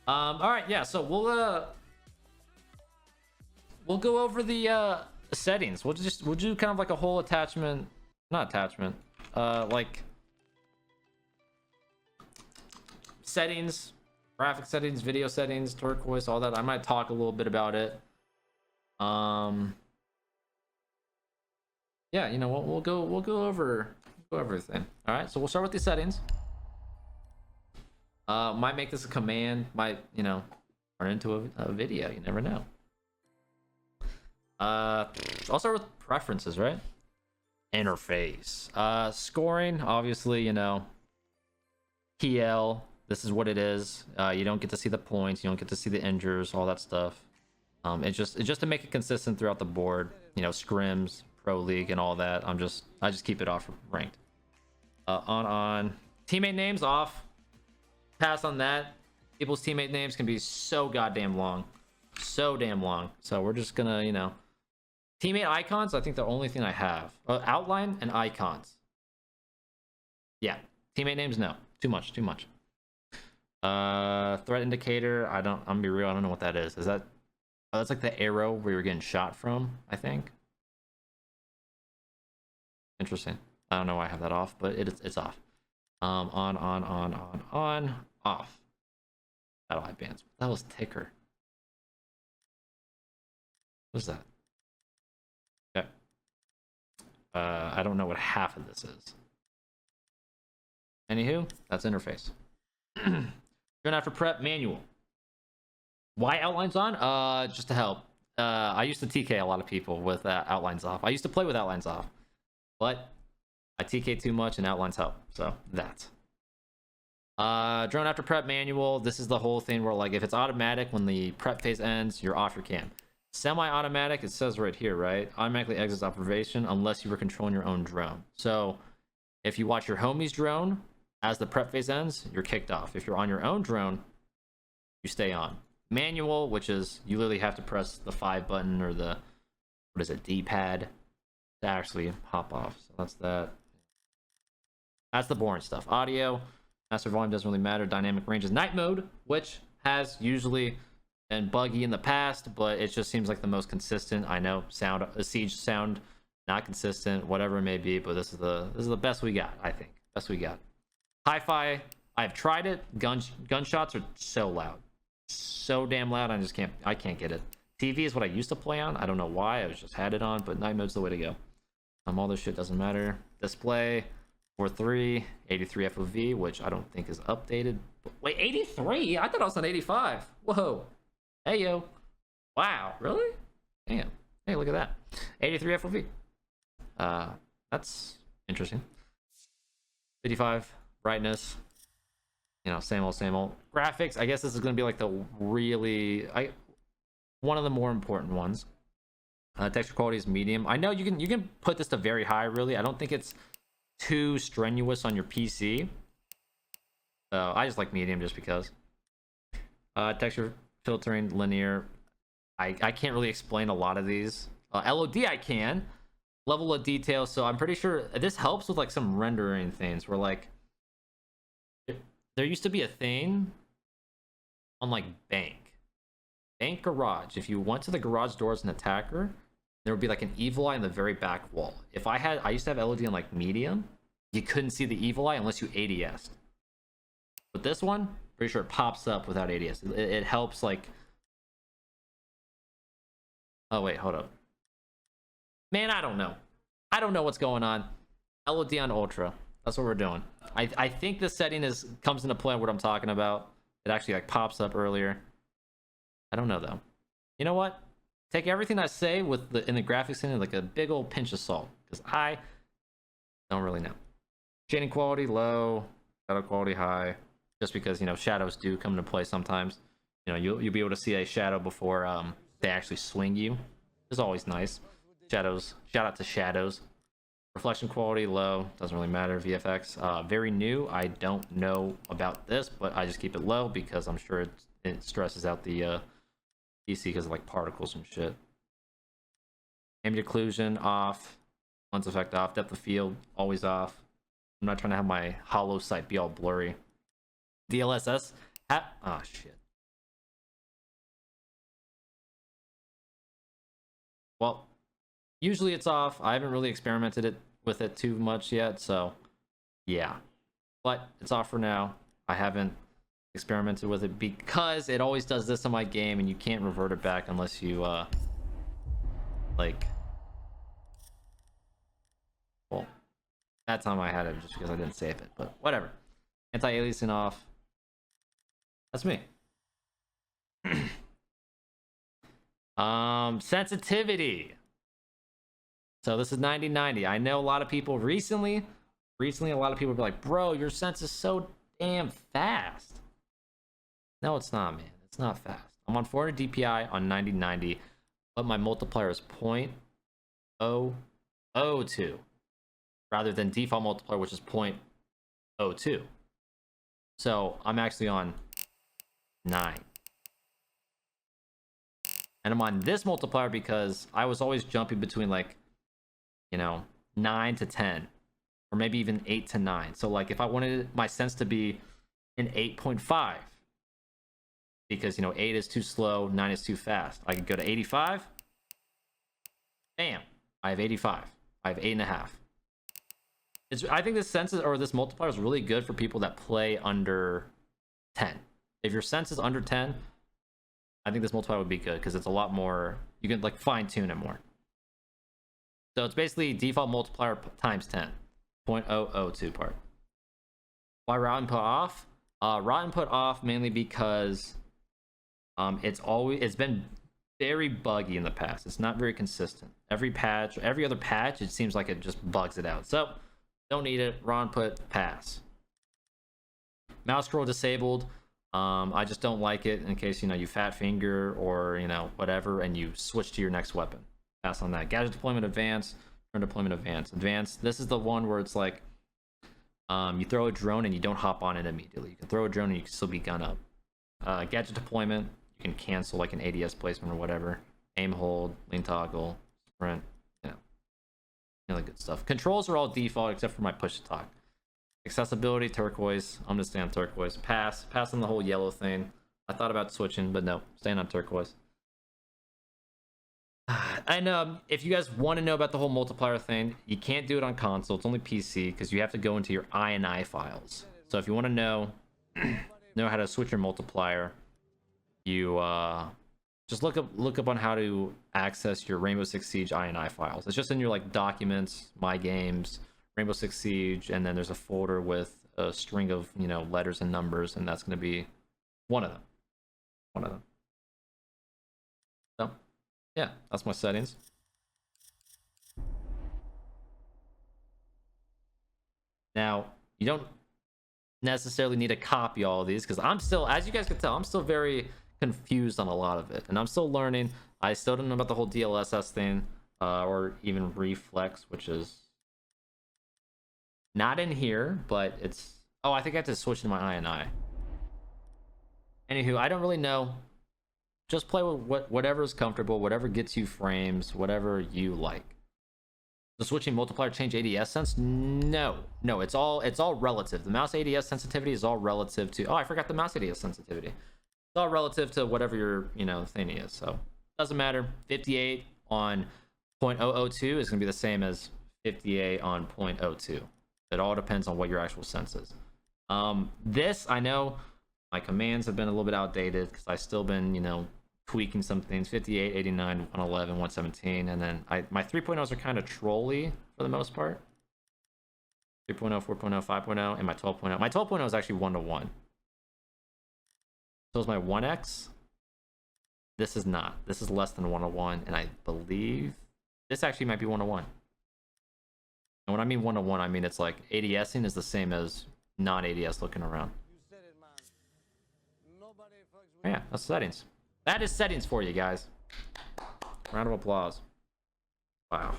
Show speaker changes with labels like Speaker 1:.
Speaker 1: All right, yeah. So we'll go over the settings. We'll do kind of like a whole attachment, not attachment, like settings, graphic settings, video settings, turquoise, all that. I might talk a little bit about it. Yeah, you know what? We'll go over everything. All right, so we'll start with the settings. Might make this a command, might, you know, turn into a video. You never know. I'll start with preferences, right? Interface. Scoring, obviously, you know, PL. This is what it is. You don't get to see the points. You don't get to see the injures, all that stuff. It's just to make it consistent throughout the board. You know, scrims, pro league, and all that. I just keep it off ranked. On teammate names off. Pass on that. People's teammate names can be so goddamn long, so damn long. So we're just gonna, you know, teammate icons. I think the only thing I have outline and icons. Yeah, teammate names, no, too much. Threat indicator. I'm gonna be real. I don't know what that is. Is that? Oh, that's like the arrow where you're getting shot from, I think. Interesting. I don't know why I have that off, but it's off. On, off. Battle high bands. That was ticker. What's that? Okay. I don't know what half of this is. Anywho, that's interface. Going after prep manual. Why outlines on? Just to help. I used to TK a lot of people with outlines off. I used to play with outlines off, but I TK too much and outlines help. So that. Drone after prep manual. This is the whole thing where, like, if it's automatic when the prep phase ends, you're off your cam. Semi-automatic, it says right here, right? Automatically exits observation unless you were controlling your own drone. So if you watch your homie's drone as the prep phase ends, you're kicked off. If you're on your own drone, you stay on. Manual, which is you literally have to press the 5 button or the, what is it, D-pad to actually hop off. So that's that. That's the boring stuff. Audio, master volume doesn't really matter. Dynamic range is night mode, which has usually been buggy in the past, but it just seems like the most consistent. I know sound, siege sound, not consistent, whatever it may be, but this is the best we got. I think best we got. Hi-fi, I've tried it. Gunshots are so loud, so damn loud. I can't get it. TV is what I used to play on. I don't know why. I just had it on, but night mode's the way to go. All this shit doesn't matter. Display. 4.3, 83 FOV, which I don't think is updated. Wait, 83? I thought I was on 85. Whoa. Hey, yo. Wow, really? Damn. Hey, look at that. 83 FOV. That's interesting. 55 brightness. You know, same old, same old. Graphics, I guess this is going to be like the really... one of the more important ones. Texture quality is medium. I know you can put this to very high, really. I don't think it's too strenuous on your PC. So I just like medium just because. Texture filtering, linear. I can't really explain a lot of these. LOD I can. Level of detail. So I'm pretty sure this helps with like some rendering things where like there used to be a thing on like bank garage. If you went to the garage door as an attacker, there would be like an evil eye in the very back wall. If I used to have LOD on like medium, you couldn't see the evil eye unless you ADS'd. But this one, pretty sure it pops up without ADS. It helps like... Oh wait, hold up. Man, I don't know. I don't know what's going on. LOD on Ultra. That's what we're doing. I think this setting comes into play on what I'm talking about. It actually like pops up earlier. I don't know though. You know what? Take everything I say with in the graphics in like a big old pinch of salt, because I don't really know. Shading quality low, shadow quality high, just because, you know, shadows do come into play sometimes. You know, you'll be able to see a shadow before they actually swing you. It's always nice. Shadows, shout out to shadows. Reflection quality low, doesn't really matter. VFX very new. I don't know about this, but I just keep it low because I'm sure it stresses out the PC because of like particles and shit. Ambient Occlusion off, lens effect off, depth of field always off. I'm not trying to have my hollow sight be all blurry. DLSS, oh shit. well, usually it's off. I haven't really experimented with it too much yet, so yeah. But it's off for now. I haven't experimented with it because it always does this in my game, and you can't revert it back unless you like, well, that time I had it just because I didn't save it, but whatever. Anti-aliasing off. That's me. Sensitivity. So this is 90/90. I know a lot of people recently a lot of people were like, bro, your sense is so damn fast. No, it's not, man. It's not fast. I'm on 400 DPI on 90/90, but my multiplier is 0.002 rather than default multiplier, which is 0.02. So I'm actually on 9. And I'm on this multiplier because I was always jumping between, like, you know, 9 to 10, or maybe even 8 to 9. So like if I wanted my sense to be an 8.5, because, you know, 8 is too slow, 9 is too fast, I could go to 85. Bam, I have 85. I have 8.5. I think this sense or this multiplier is really good for people that play under 10. If your sense is under 10, I think this multiplier would be good because it's a lot more, you can like fine tune it more. So it's basically default multiplier times 10, 0.002 part. Why raw input off? Raw input off mainly because it's been very buggy in the past. It's not very consistent. Every other patch, it seems like it just bugs it out. So don't need it. Raw input, pass. Mouse scroll disabled. I just don't like it in case, you know, you fat finger or, you know, whatever, and you switch to your next weapon. Pass on that. Gadget deployment advanced. Turn deployment advanced. Advanced. This is the one where it's like, you throw a drone and you don't hop on it immediately. You can throw a drone and you can still be gun up. Gadget deployment, you can cancel like an ADS placement or whatever. Aim, hold, lean toggle, sprint, you know, really good stuff. Controls are all default except for my push to talk. Accessibility, turquoise. I'm just staying on turquoise. Pass on the whole yellow thing. I thought about switching, but no, staying on turquoise. And if you guys want to know about the whole multiplier thing, you can't do it on console. It's only PC because you have to go into your INI files. So if you want to know how to switch your multiplier, you just look up on how to access your Rainbow Six Siege INI files. It's just in your like documents, my games, Rainbow Six Siege, and then there's a folder with a string of, you know, letters and numbers, and that's going to be one of them. So yeah, that's my settings. Now, you don't necessarily need to copy all of these because I'm still, as you guys can tell, I'm still very confused on a lot of it, and I'm still learning. I still don't know about the whole DLSS thing, or even reflex, which is not in here, but it's, oh, I think I have to switch to my INI. Anywho, I don't really know. Just play with whatever is comfortable, whatever gets you frames, whatever you like. The switching multiplier change ADS sense? No, it's all relative. The mouse ADS sensitivity is all relative to, oh, I forgot the mouse ADS sensitivity. It's all relative to whatever your, you know, thing is. So doesn't matter. 58 on 0.002 is gonna be the same as 58 on 0.02. It all depends on what your actual sense is. This, I know my commands have been a little bit outdated because I've still been, you know, tweaking some things. 58, 89, 111, 117, and then my 3.0s are kind of trolly for the most part. 3.0, 4.0, 5.0, and my 12.0. My 12.0 is actually 1-to-1. So is my 1x. This is not. This is less than 1-to-1, and I believe this actually might be 1-to-1. And when I mean 1-to-1, I mean it's like ADSing is the same as non-ADS looking around. Yeah, that's settings. That is settings for you guys. Round of applause. Wow.